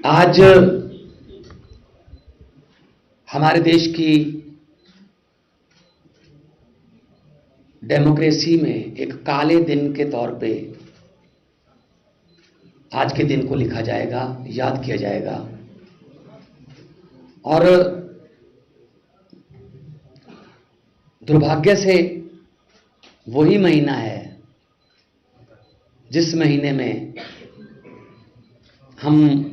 आज हमारे देश की डेमोक्रेसी में एक काले दिन के तौर पे आज के दिन को लिखा जाएगा, याद किया जाएगा। और दुर्भाग्य से वही महीना है जिस महीने में हम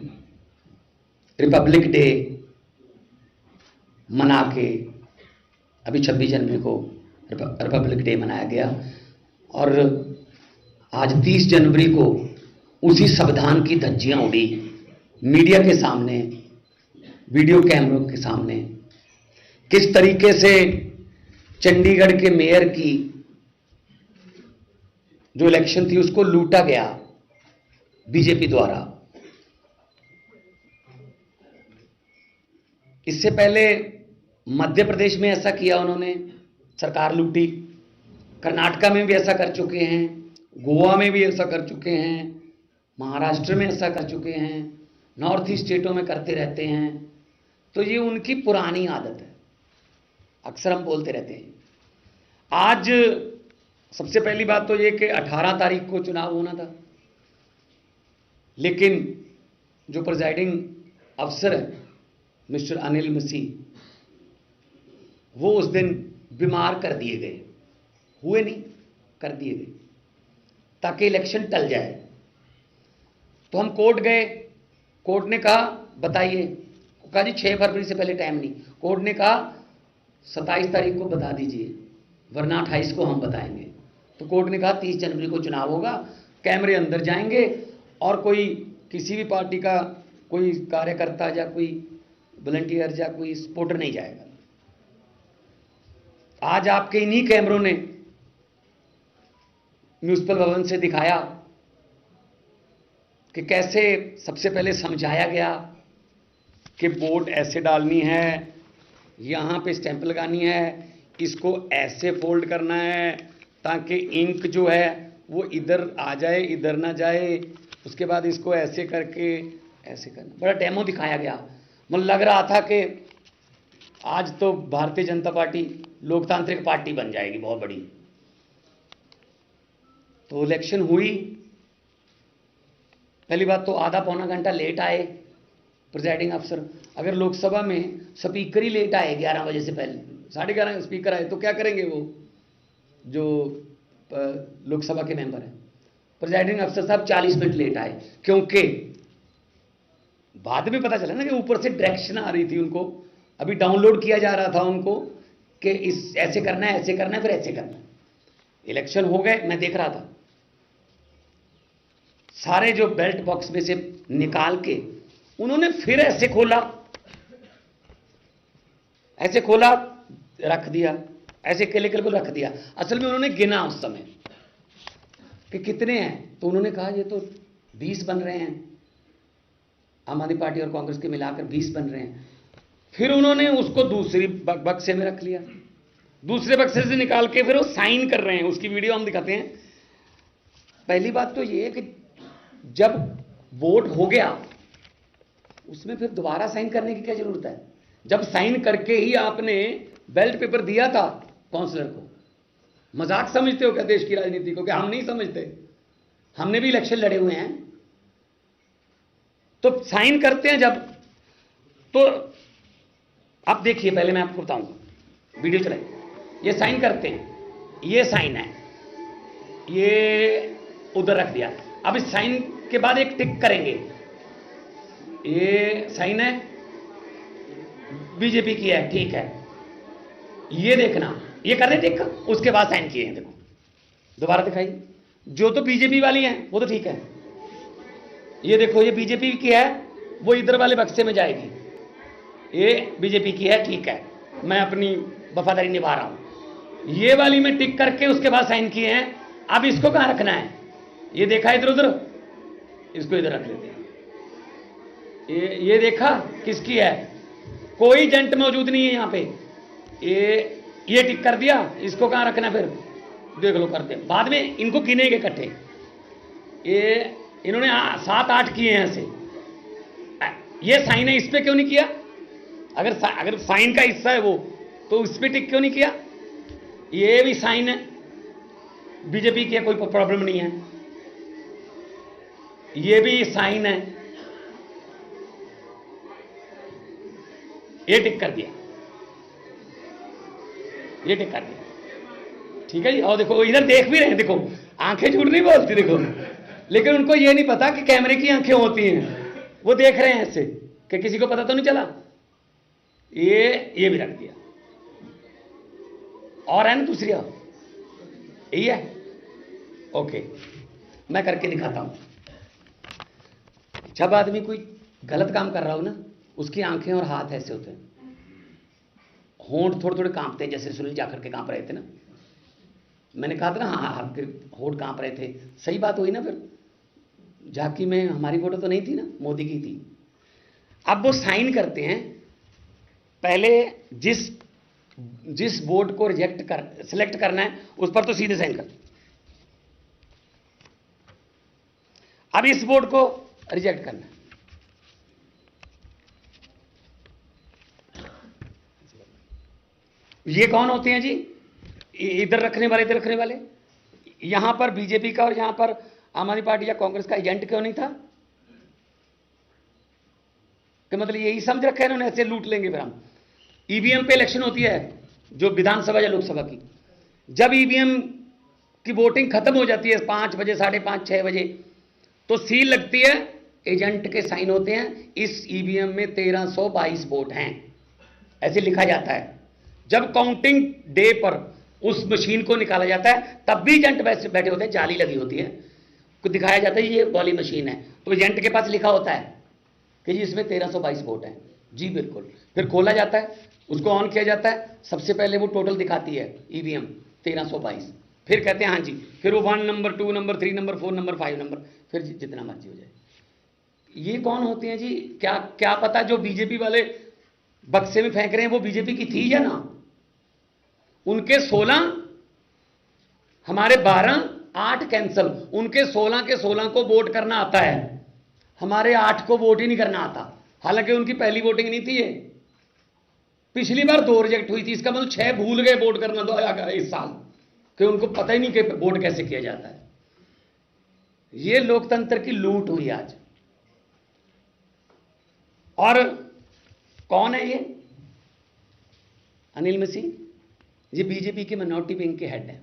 रिपब्लिक डे मना के, अभी 26 जनवरी को रिपब्लिक डे मनाया गया और आज 30 जनवरी को उसी संविधान की धज्जियां उड़ी मीडिया के सामने, वीडियो कैमरों के सामने। किस तरीके से चंडीगढ़ के मेयर की जो इलेक्शन थी उसको लूटा गया बीजेपी द्वारा। इससे पहले मध्य प्रदेश में ऐसा किया उन्होंने, सरकार लूटी। कर्नाटका में भी ऐसा कर चुके हैं, गोवा में भी ऐसा कर चुके हैं, महाराष्ट्र में ऐसा कर चुके हैं, नॉर्थ ईस्ट स्टेटों में करते रहते हैं। तो ये उनकी पुरानी आदत है, अक्सर हम बोलते रहते हैं। आज सबसे पहली बात तो ये कि 18 तारीख को चुनाव होना था, लेकिन जो प्रिजाइडिंग अफसर है मिस्टर अनिल मसीह, वो उस दिन बीमार कर दिए गए, हुए नहीं, कर दिए गए ताकि इलेक्शन टल जाए। तो हम कोर्ट गए, कोर्ट ने कहा बताइए, कहा जी 6 फरवरी से पहले टाइम नहीं। कोर्ट ने कहा 27 तारीख को बता दीजिए वरना 28 को हम बताएंगे। तो कोर्ट ने कहा 30 जनवरी को चुनाव होगा, कैमरे अंदर जाएंगे और कोई किसी भी पार्टी का कोई कार्यकर्ता या कोई वॉलंटियर या कोई सपोर्टर नहीं जाएगा। आज आपके इन्हीं कैमरों ने म्युनिसिपल भवन से दिखाया कि कैसे सबसे पहले समझाया गया कि वोट ऐसे डालनी है, यहां पे स्टैंप लगानी है, इसको ऐसे फोल्ड करना है ताकि इंक जो है वो इधर आ जाए, इधर ना जाए। उसके बाद इसको ऐसे करके ऐसे करना, बड़ा डेमो दिखाया गया। मुझे लग रहा था कि आज तो भारतीय जनता पार्टी लोकतांत्रिक पार्टी बन जाएगी बहुत बड़ी। तो इलेक्शन हुई, पहली बात तो आधा पौना घंटा लेट आए प्रिजाइडिंग अफसर। अगर लोकसभा में स्पीकर ही लेट आए 11 बजे से पहले, 11:30 स्पीकर आए, तो क्या करेंगे वो जो लोकसभा के मेंबर हैं। प्रिजाइडिंग अफसर साहब 40 मिनट लेट आए, क्योंकि बाद में पता चला ना कि ऊपर से डायरेक्शन आ रही थी उनको, अभी डाउनलोड किया जा रहा था उनको कि इस ऐसे करना है, ऐसे करना है, फिर ऐसे करना है। इलेक्शन हो गए, मैं देख रहा था, सारे जो बेल्ट बॉक्स में से निकाल के उन्होंने फिर ऐसे खोला, ऐसे खोला, रख दिया, ऐसे केले को रख दिया। असल में उन्होंने गिना उस समय कि कितने हैं, तो उन्होंने कहा ये तो 20 बन रहे हैं, आम आदमी पार्टी और कांग्रेस के मिलाकर 20 बन रहे हैं। फिर उन्होंने उसको दूसरी बक्से में रख लिया, दूसरे बक्से से निकाल के फिर वो साइन कर रहे हैं, उसकी वीडियो हम दिखाते हैं। पहली बात तो ये है कि जब वोट हो गया उसमें फिर दोबारा साइन करने की क्या जरूरत है? जब साइन करके ही आपने बैलेट पेपर दिया था काउंसलर को। मजाक समझते हो क्या देश की राजनीति को? क्या हम नहीं समझते? हमने भी इलेक्शन लड़े हुए हैं। तो साइन करते हैं जब, तो आप देखिए, पहले मैं आपको बताऊंगा, वीडियो चलाइए। ये साइन करते हैं, ये साइन है, ये उधर रख दिया। अब इस साइन के बाद एक टिक करेंगे, ये साइन है, बीजेपी की है, ठीक है, ये देखना, ये कर रहे टिक, उसके बाद साइन किए हैं। देखो दोबारा दिखाइए, जो तो बीजेपी वाली है वो तो ठीक है, ये देखो ये बीजेपी की है, वो इधर वाले बक्से में जाएगी, ये बीजेपी की है, ठीक है, मैं अपनी वफादारी निभा रहा हूं। ये वाली में टिक करके उसके बाद साइन किए हैं। अब इसको कहां रखना है? ये देखा इधर उधर, इसको इधर रख लेते हैं। ये देखा किसकी है? कोई एजेंट मौजूद नहीं है यहां पे। ये टिक कर दिया, इसको कहां रखना फिर देख लो, करते हैं बाद में, इनको गिनेंगे इकट्ठे। ये इन्होंने 7-8 किए हैं ऐसे, ये साइन है, इस पे क्यों नहीं किया? अगर साइन का हिस्सा है वो, तो उस पे टिक क्यों नहीं किया? ये भी साइन है, बीजेपी की कोई प्रॉब्लम नहीं है। ये भी साइन है, ये टिक कर दिया, ये टिक कर दिया, ठीक है जी। और देखो इधर देख भी रहे हैं, देखो आंखें झूठ नहीं बोलती, देखो, लेकिन उनको ये नहीं पता कि कैमरे की आंखें होती हैं, वो देख रहे हैं ऐसे कि किसी को पता तो नहीं चला। ये भी रख दिया, और है ना दूसरी, और यही है। ओके, मैं करके दिखाता हूं। जब आदमी कोई गलत काम कर रहा हो ना, उसकी आंखें और हाथ ऐसे होते हैं, होंठ थोड़े थोड़े कांपते हैं, जैसे सुनील जाखड़ के कांप रहे थे ना। मैंने कहा था ना, हाँ आपके होंठ कांप रहे थे, सही बात हुई ना। फिर झांकी में हमारी फोटो तो नहीं थी ना, मोदी की थी। अब वो साइन करते हैं, पहले जिस बोर्ड को सिलेक्ट करना है उस पर तो सीधे साइन कर, अब इस बोर्ड को रिजेक्ट करना है। ये कौन होते हैं जी? इधर रखने वाले, इधर रखने वाले। यहां पर बीजेपी का और यहां पर आम आदमी पार्टी या कांग्रेस का एजेंट क्यों नहीं था? कि मतलब यही समझ रखा है इन्होंने, ऐसे लूट लेंगे फिर हम। ईवीएम पे इलेक्शन होती है, जो विधानसभा या लोकसभा की, जब ईवीएम की वोटिंग खत्म हो जाती है 5 बजे, 5:30, 6 बजे, तो सील लगती है, एजेंट के साइन होते हैं, इस ईवीएम में 1322 वोट हैं, ऐसे लिखा जाता है। जब काउंटिंग डे पर उस मशीन को निकाला जाता है, तब भी एजेंट बैठे होते हैं, जाली लगी होती है, को दिखाया जाता है ये वाली मशीन है, तो एजेंट के पास लिखा होता है कि जी इसमें 1322 वोट हैं। जी बिल्कुल। फिर खोला जाता है, उसको ऑन किया जाता है, सबसे पहले वो टोटल दिखाती है ईवीएम 1322, फिर कहते हैं हाँ जी, फिर वो 1 number, 2 number, 3 number, 4 number, 5 number, फिर जितना मर्जी हो जाए। ये कौन होते हैं जी? क्या पता जो बीजेपी वाले बक्से में फेंक रहे हैं वो बीजेपी की थी या ना। उनके 16, हमारे 12, 8 कैंसल, उनके 16 के 16 को वोट करना आता है, हमारे 8 को वोट ही नहीं करना आता। हालांकि उनकी पहली वोटिंग नहीं थी ये, पिछली बार 2 रिजेक्ट हुई थी, इसका मतलब 6 भूल गए वोट करना तो इस साल, कि उनको पता ही नहीं कि वोट कैसे किया जाता है। ये लोकतंत्र की लूट हुई आज। और कौन है ये? अनिल मसीह, ये बीजेपी के मिनॉरिटी विंग के हेड हैं,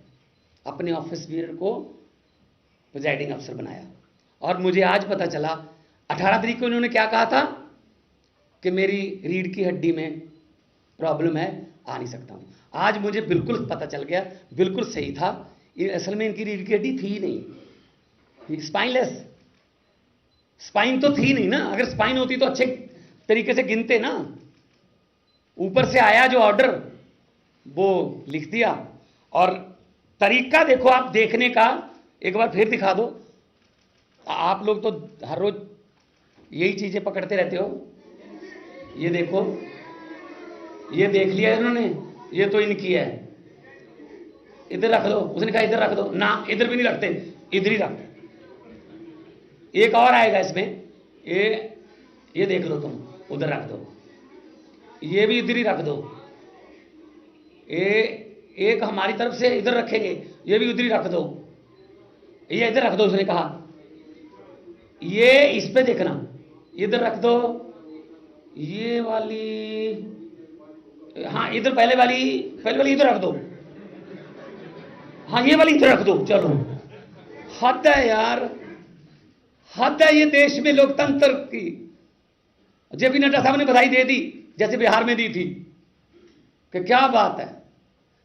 अपने ऑफिस बियर को प्रिजाइडिंग अफसर बनाया। और मुझे आज पता चला 18 तारीख को इन्होंने क्या कहा था कि मेरी रीढ़ की हड्डी में प्रॉब्लम है, आ नहीं सकता हूं। आज मुझे बिल्कुल पता चल गया, बिल्कुल सही था, ये असल में इनकी रीढ़ की हड्डी थी नहीं, स्पाइनलेस, स्पाइन तो थी नहीं ना। अगर स्पाइन होती तो अच्छे तरीके से गिनते ना। ऊपर से आया जो ऑर्डर वो लिख दिया। और तरीका देखो आप देखने का, एक बार फिर दिखा दो। आप लोग तो हर रोज यही चीजें पकड़ते रहते हो। ये देखो, ये देख लिया इन्होंने, ये तो इनकी है, इधर रख दो। उसने कहा इधर रख दो ना, इधर भी नहीं रखते, इधर ही रख। एक और आएगा इसमें, ये देख लो तुम, उधर रख दो, ये भी इधर ही रख दो। एक हमारी तरफ से इधर रखेंगे, ये भी उधर ही रख दो, ये इधर रख दो। उसने कहा ये इस पे देखना, इधर रख दो, ये वाली, हाँ इधर पहले वाली इधर रख दो, हाँ ये वाली इधर रख दो। चलो, हद है यार, हद है ये देश में लोकतंत्र की। जेपी नड्डा साहब ने बधाई दे दी, जैसे बिहार में दी थी, कि क्या बात है,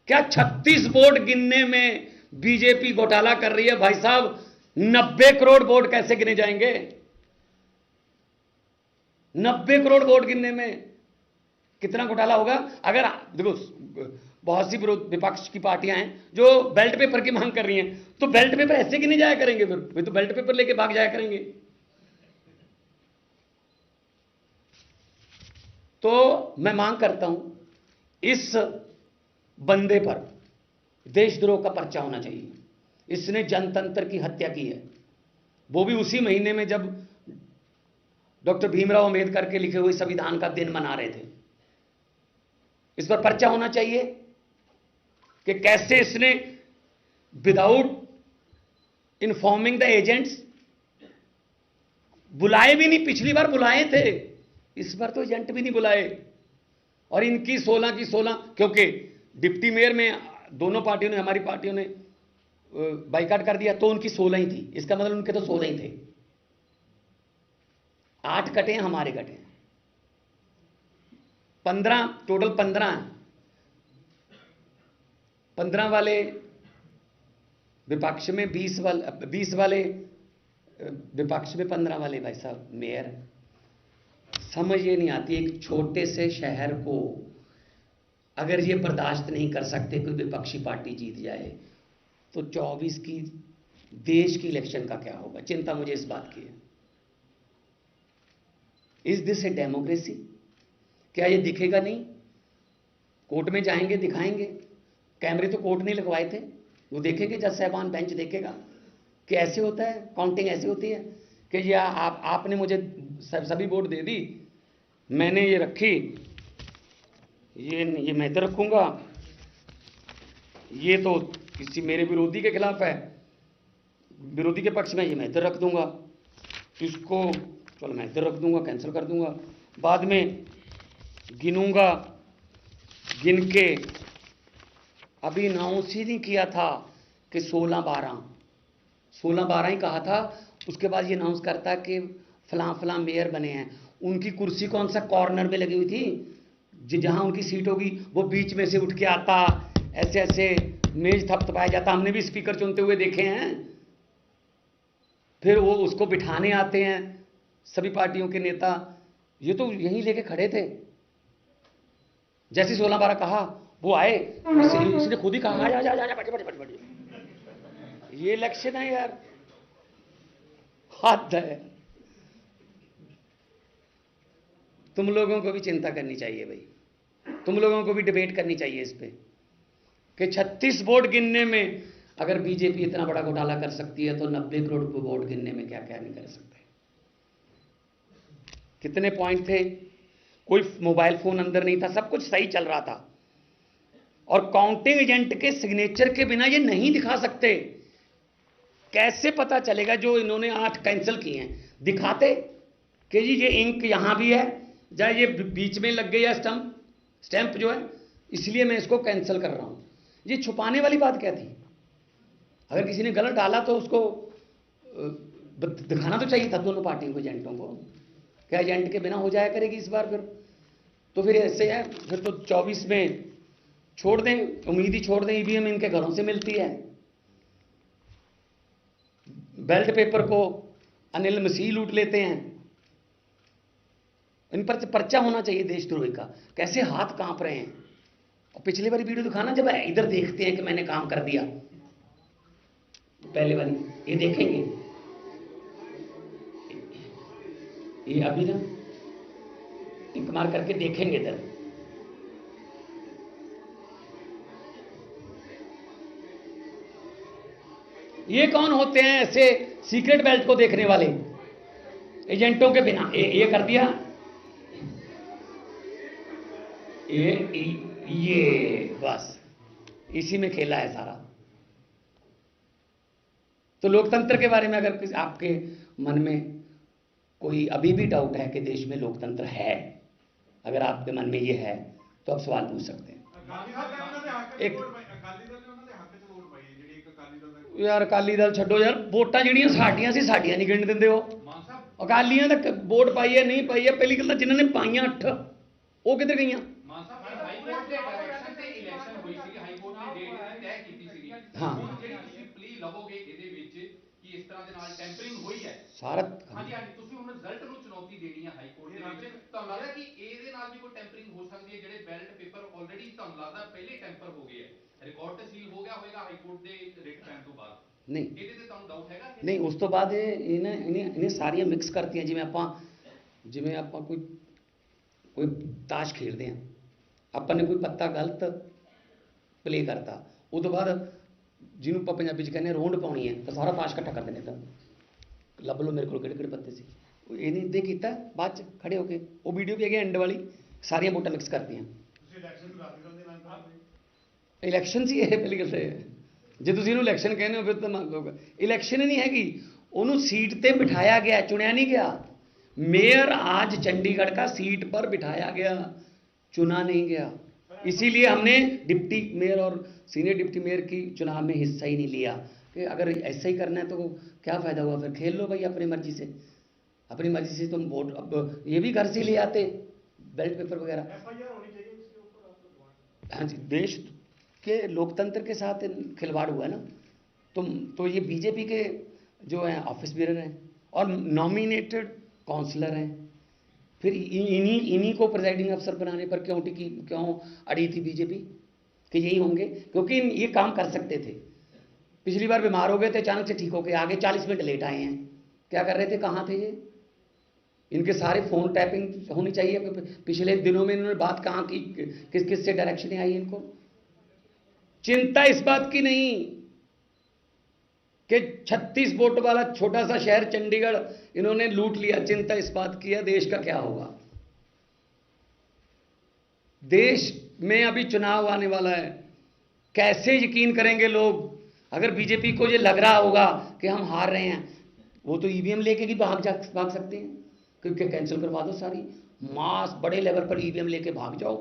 क्या 36 वोट गिनने में बीजेपी घोटाला कर रही है। भाई साहब 90 करोड़ वोट कैसे गिने जाएंगे? 90 करोड़ वोट गिनने में कितना घोटाला होगा? अगर देखो, बहुत सी विपक्ष की पार्टियां हैं जो बेल्ट पेपर की मांग कर रही हैं, तो बेल्ट पेपर ऐसे गिने जाया करेंगे, फिर तो बेल्ट पेपर लेके भाग जाया करेंगे। तो मैं मांग करता हूं, इस बंदे पर देशद्रोह का पर्चा होना चाहिए। इसने जनतंत्र की हत्या की है, वो भी उसी महीने में जब डॉक्टर भीमराव अंबेडकर के लिखे हुए संविधान का दिन मना रहे थे। इस पर पर्चा होना चाहिए कि कैसे इसने विदाउट इन्फॉर्मिंग द एजेंट्स, बुलाए भी नहीं, पिछली बार बुलाए थे, इस बार तो एजेंट भी नहीं बुलाए। और इनकी 16 की 16, क्योंकि डिप्टी मेयर में दोनों पार्टियों ने, हमारी पार्टियों ने बाइकाट कर दिया, तो उनकी 16 ही थी, इसका मतलब उनके तो 16 ही थे। 8 कटे हैं, हमारे कटे हैं 15, टोटल 15 हैं। 15 वाले विपक्ष में, 20 वाले विपक्ष में, 15 वाले भाई साहब मेयर। समझ ये नहीं आती, एक छोटे से शहर को अगर ये बर्दाश्त नहीं कर सकते कोई विपक्षी पार्टी जीत जाए, तो 24 की देश की इलेक्शन का क्या होगा? चिंता मुझे इस बात की है। Is this a democracy? क्या ये दिखेगा नहीं? कोर्ट में जाएंगे, दिखाएंगे, कैमरे तो कोर्ट नहीं लगवाए थे, वो देखेंगे, जज साहबान बेंच देखेगा कि ऐसे होता है, काउंटिंग ऐसे होती है कि ये आपने मुझे सभी वोट दे दी, मैंने ये रखी, ये मैं इधर रखूंगा, ये तो किसी मेरे विरोधी के खिलाफ है, विरोधी के पक्ष में, ये मैं इधर रख दूंगा, इसको चलो मैं इधर रख दूंगा, कैंसिल कर दूंगा, बाद में गिनूंगा, गिन के अभी अनाउंस ही नहीं किया था कि 16-12 ही कहा था, उसके बाद ये अनाउंस करता कि फलां फलां मेयर बने हैं। उनकी कुर्सी कौन सा कॉर्नर में लगी हुई थी, जहां उनकी सीट होगी वो बीच में से उठ के आता, ऐसे ऐसे मेज थपथपाया जाता, हमने भी स्पीकर चुनते हुए देखे हैं। फिर वो उसको बिठाने आते हैं सभी पार्टियों के नेता, ये तो यहीं लेके खड़े थे। जैसे 16-12 कहा वो आए, इसने खुद ही कहा जा जा जा जा बट ये इलेक्शन है यार, हद है। तुम लोगों को भी चिंता करनी चाहिए भाई, तुम लोगों को भी डिबेट करनी चाहिए इस पे कि 36 वोट गिनने में अगर बीजेपी इतना बड़ा घोटाला कर सकती है, तो 90 करोड़ वोट गिनने में क्या क्या नहीं कर सकते। कितने पॉइंट थे, कोई मोबाइल फोन अंदर नहीं था, सब कुछ सही चल रहा था, और काउंटिंग एजेंट के सिग्नेचर के बिना ये नहीं दिखा सकते। कैसे पता चलेगा? जो इन्होंने 8 कैंसिल किए हैं, दिखाते कि जी ये इंक यहां भी है, या ये बीच में लग गया स्टैंप जो है, इसलिए मैं इसको कैंसिल कर रहा हूं। ये छुपाने वाली बात क्या थी? अगर किसी ने गलत डाला तो उसको दिखाना तो चाहिए था दोनों पार्टियों को, एजेंटों को। क्या एजेंट के बिना हो जाया करेगी इस बार? फिर तो फिर ऐसे है, फिर तो 24 में छोड़ दें, उम्मीद ही छोड़ दें, ईवीएम इनके घरों से मिलती है। बैलेट पेपर को अनिल मसीह लूट लेते हैं। इन पर पर्चा होना चाहिए देशद्रोही का। कैसे हाथ कांप रहे हैं। और पिछली वाली वीडियो दिखाना, जब इधर देखते हैं कि मैंने काम कर दिया, पहले वाली ये देखेंगे, ये अभी ना टिक मार करके देखेंगे इधर, ये कौन होते हैं ऐसे सीक्रेट बेल्ट को देखने वाले एजेंटों के बिना? ये कर दिया, ये बस इसी में खेला है सारा। तो लोकतंत्र के बारे में अगर आपके मन में कोई अभी भी डाउट है कि देश में लोकतंत्र है, अगर आपके मन में ये है, तो आप सवाल पूछ सकते हैं। एक यार अकाली दल छो यार, वोटा जी साडियां सी साडियां नहीं गिन देंगे। अकालियां तक वोट पाई है नहीं पाई है, पहली गल जिन्होंने पाइया 8 वो किधर गई? हाँ इस तरह ਦੇ ਨਾਲ ਟੈਂਪਰਿੰਗ ਹੋਈ ਹੈ ਸਾਰਾ। ਹਾਂਜੀ ਹਾਂਜੀ, ਤੁਸੀਂ ਹੁਣ ਰਿਜ਼ਲਟ ਨੂੰ ਚੁਣੌਤੀ ਦੇਣੀ ਹੈ ਹਾਈ ਕੋਰਟ ਦੇ ਵਿੱਚ, ਤੁਹਾਨੂੰ ਲੱਗਦਾ ਕਿ ਇਹਦੇ ਨਾਲ ਵੀ ਕੋਈ ਟੈਂਪਰਿੰਗ ਹੋ ਸਕਦੀ ਹੈ? ਜਿਹੜੇ ਬੈਲਟ ਪੇਪਰ ਆਲਰੇਡੀ ਤੁਹਾਨੂੰ ਲੱਗਦਾ ਪਹਿਲੇ ਟੈਂਪਰ ਹੋ ਗਏ ਹੈ, ਰਿਕਾਰਡ ਤੇ ਸੀਲ ਹੋ ਗਿਆ ਹੋਵੇਗਾ ਹਾਈ ਕੋਰਟ ਦੇ ਰਿਟ ਪੈਣ ਤੋਂ ਬਾਅਦ? ਨਹੀਂ, ਇਹਦੇ ਤੇ ਤੁਹਾਨੂੰ ਡਾਊਟ ਹੈਗਾ? ਨਹੀਂ, ਉਸ ਤੋਂ ਬਾਅਦ ਇਹਨੇ ਸਾਰੀਆਂ ਮਿਕਸ ਕਰਤੀਆਂ। ਜਿਵੇਂ ਆਪਾਂ ਕੋਈ ਤਾਸ਼ ਖੇਡਦੇ ਆ, ਆਪਾਂ ਨੇ ਕੋਈ ਪੱਤਾ ਗਲਤ ਪਲੇ ਕਰਤਾ, ਉਹ ਤੋਂ ਬਾਅਦ ਜਿਹਨੂੰ ਆਪਾਂ ਪੰਜਾਬੀ 'ਚ ਕਹਿੰਦੇ ਰੋਂਡ ਪਾਉਣੀ ਹੈ, ਤਾਂ ਸਾਰਾ ਤਾਸ਼ ਇਕੱਠਾ ਕਰ ਦਿੰਦੇ। ਤਾਂ ਲੱਭ ਲਓ ਮੇਰੇ ਕੋਲ ਕਿਹੜੇ ਕਿਹੜੇ ਪੱਤੇ ਸੀ। ਇਹਨੇ ਇਦਾਂ ਕੀਤਾ ਬਾਅਦ ਚ ਖੜੇ ਹੋ ਕੇ ਉਹ ਵੀਡੀਓ ਵੀ ਹੈਗੀ ਐਂਡ ਵਾਲੀ ਸਾਰੀਆਂ ਵੋਟਾਂ ਮਿਕਸ ਕਰਤੀਆਂ। ਇਲੈਕਸ਼ਨ ਸੀ ਇਹ ਪਹਿਲੀ ਗੱਲ ਤੇ ਜੇ ਤੁਸੀਂ ਇਹਨੂੰ ਇਲੈਕਸ਼ਨ ਕਹਿੰਦੇ ਹੋ ਫਿਰ ਤਾਂ ਮੰਨ ਲਓਗਾ ਇਲੈਕਸ਼ਨ ਹੀ ਨਹੀਂ ਹੈਗੀ ਉਹਨੂੰ सीट पे बिठाया गया चुनिया नहीं गया। मेयर आज चंडीगढ़ का सीट पर बिठाया गया चुना नहीं गया इसीलिए हमने डिप्टी मेयर और सीनियर डिप्टी मेयर की चुनाव में हिस्सा ही नहीं लिया कि अगर ऐसा ही करना है तो क्या फ़ायदा हुआ फिर खेल लो भाई अपनी मर्जी से तुम वोट अब ये भी घर से ले आते बैलेट पेपर वगैरह। हाँ जी देश के लोकतंत्र के साथ खिलवाड़ हुआ है ना तो ये बीजेपी के जो हैं ऑफिस बेरर हैं और नॉमिनेटेड काउंसलर हैं फिर इन्हीं को प्रिजाइडिंग अफसर बनाने पर क्यों अड़ी थी बीजेपी कि यही होंगे क्योंकि ये काम कर सकते थे। पिछली बार बीमार हो गए थे अचानक से ठीक हो गए आगे 40 मिनट लेट आए हैं क्या कर रहे थे कहाँ थे ये इनके सारे फ़ोन टैपिंग होनी चाहिए पिछले दिनों में इन्होंने बात कहाँ की किस से डायरेक्शन आई इनको चिंता इस बात की नहीं कि 36 वोट वाला छोटा सा शहर चंडीगढ़ इन्होंने लूट लिया चिंता इस बात की है देश का क्या होगा। देश में अभी चुनाव आने वाला है कैसे यकीन करेंगे लोग अगर बीजेपी को ये लग रहा होगा कि हम हार रहे हैं वो तो ईवीएम लेके भी भाग सकते हैं क्योंकि कैंसिल करवा दो सारी मास बड़े लेवल पर ईवीएम लेके भाग जाओ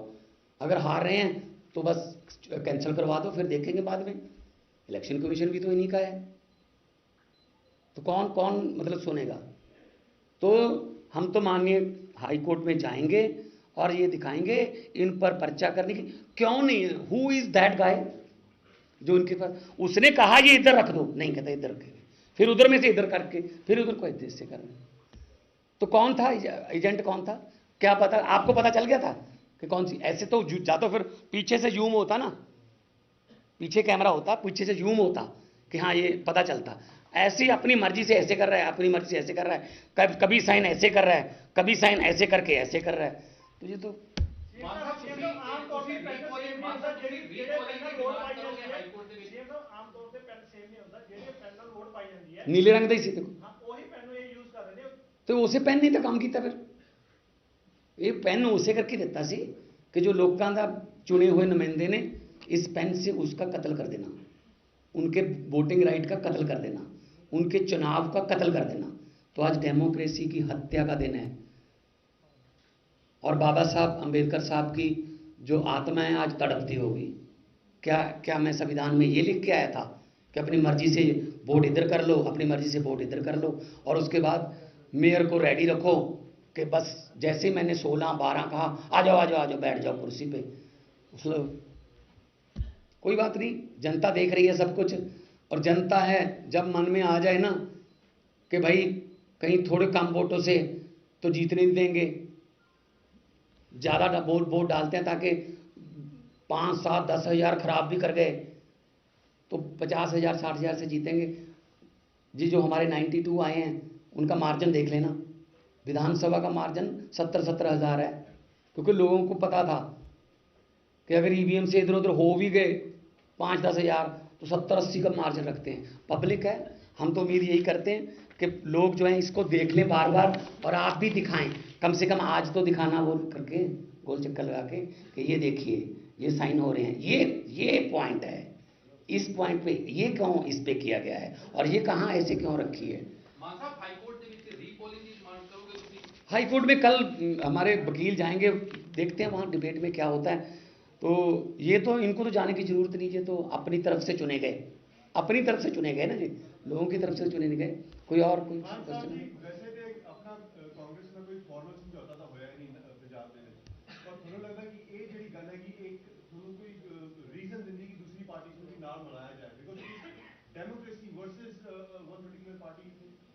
अगर हार रहे हैं तो बस कैंसिल करवा दो फिर देखेंगे बाद में। इलेक्शन कमीशन भी तो इन्हीं का है तो कौन मतलब सुनेगा। तो हम तो माननीय हाई कोर्ट में जाएंगे और ये दिखाएंगे इन पर पर्चा करने की क्यों नहीं है हु इज दैट गाय जो इनके पास उसने कहा ये इधर रख दो नहीं कहता इधर रखेंगे फिर उधर में से इधर करके फिर उधर को इधर से करना तो कौन था एजेंट कौन था क्या पता आपको पता चल गया था कि कौन सी ऐसे तो जा तो फिर पीछे से जूम होता ना पीछे कैमरा होता पीछे से जूम होता कि हाँ ये पता चलता ऐसे अपनी मर्जी से ऐसे कर रहा है अपनी मर्जी से ऐसे कर रहा है कभी साइन ऐसे कर रहा है कभी साइन ऐसे करके ऐसे कर रहा है तो ये तो नीले रंग का ही सी देखो तो उसे पेन नहीं था काम किया फिर ये पेन उसे करके दिता सी कि जो लोगों का चुने हुए नुमाइंदे ने इस पेन से उसका कत्ल कर देना उनके वोटिंग राइट का कत्ल कर देना उनके चुनाव का कत्ल कर देना। तो आज डेमोक्रेसी की हत्या का दिन है और बाबा साहब अंबेडकर साहब की जो आत्मा है आज तड़पती होगी। क्या मैं संविधान में ये लिख के आया था कि अपनी मर्जी से वोट इधर कर लो अपनी मर्जी से वोट इधर कर लो और उसके बाद मेयर को रेडी रखो कि बस जैसे ही मैंने 16-12 कहा आ जाओ बैठ जाओ कुर्सी पे कोई बात नहीं जनता देख रही है सब कुछ और जनता है जब मन में आ जाए ना कि भाई कहीं थोड़े कम वोटों से तो जीतने नहीं देंगे ज़्यादा वोट डालते हैं ताकि 5, 7, 10 हज़ार खराब भी कर गए तो 50,000 60,000 से जीतेंगे जी। जो हमारे 92 आए हैं उनका मार्जिन देख लेना विधानसभा का मार्जिन 70-70 हज़ार है क्योंकि लोगों को पता था कि अगर ईवीएम से इधर उधर हो भी गए 5-10 हज़ार तो 70-80 का मार्जिन रखते हैं। पब्लिक है हम तो उम्मीद यही करते हैं कि लोग जो हैं इसको देख लें बार बार और आप भी दिखाएं कम से कम आज तो दिखाना बोल करके गोल चक्कर लगा के कि ये देखिए ये साइन हो रहे हैं ये पॉइंट है इस पॉइंट पे ये क्यों इस पे किया गया है और ये कहाँ ऐसे क्यों रखी है। हाई कोर्ट में कल हमारे वकील जाएंगे देखते हैं वहाँ डिबेट में क्या होता है। तो ये तो इनको तो जाने की जरूरत नहीं है तो अपनी तरफ से चुने गए ना जी लोगों की तरफ से चुने नहीं गए। कोई और कोई क्वेश्चन अपना कांग्रेस में कोई फॉर्मल समझौता तो होया नहीं पंजाब में पर थोड़ा लगता कि ये ਜਿਹੜੀ ਗੱਲ ਹੈ कि एक ਤੁਹਾਨੂੰ कोई रीजन ਦਿੰਦੀ कि दूसरी पार्टी को भी नाल मनाया जाए because democracy versus one particular party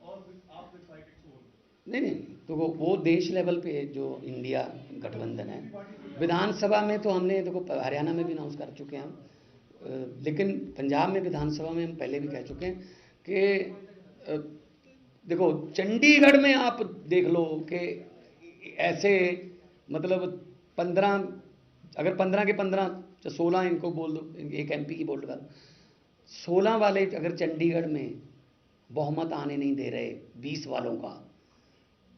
और आप विद साइड इट्स ओन नहीं तो वो देश लेवल पे जो इंडिया गठबंधन है विधानसभा में तो हमने देखो हरियाणा में भी अनाउंस कर चुके हैं हम लेकिन पंजाब में विधानसभा में हम पहले भी कह चुके हैं कि देखो चंडीगढ़ में आप देख लो कि ऐसे मतलब 15 अगर 15 के 15 16 इनको बोल दो एक एमपी की बोल दो 16 वाले अगर चंडीगढ़ में बहुमत आने नहीं दे रहे 20 वालों का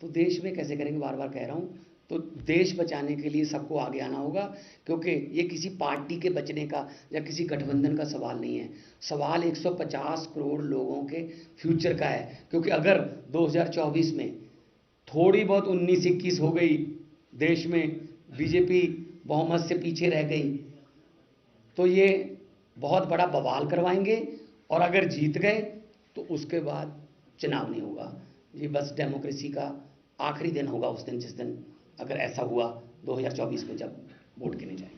तो देश में कैसे करेंगे, बार बार कह रहा हूँ। तो देश बचाने के लिए सबको आगे आना होगा, क्योंकि ये किसी पार्टी के बचने का या किसी गठबंधन का सवाल नहीं है, सवाल 150 करोड़ लोगों के फ्यूचर का है। क्योंकि अगर 2024 में थोड़ी बहुत 19-21 हो गई, देश में बीजेपी बहुमत से पीछे रह गई, तो ये बहुत बड़ा बवाल करवाएंगे, और अगर जीत गए तो उसके बाद चुनाव नहीं होगा। ये बस डेमोक्रेसी का आखिरी दिन होगा उस दिन, जिस दिन अगर ऐसा हुआ 2024 में जब वोट गिने जाए।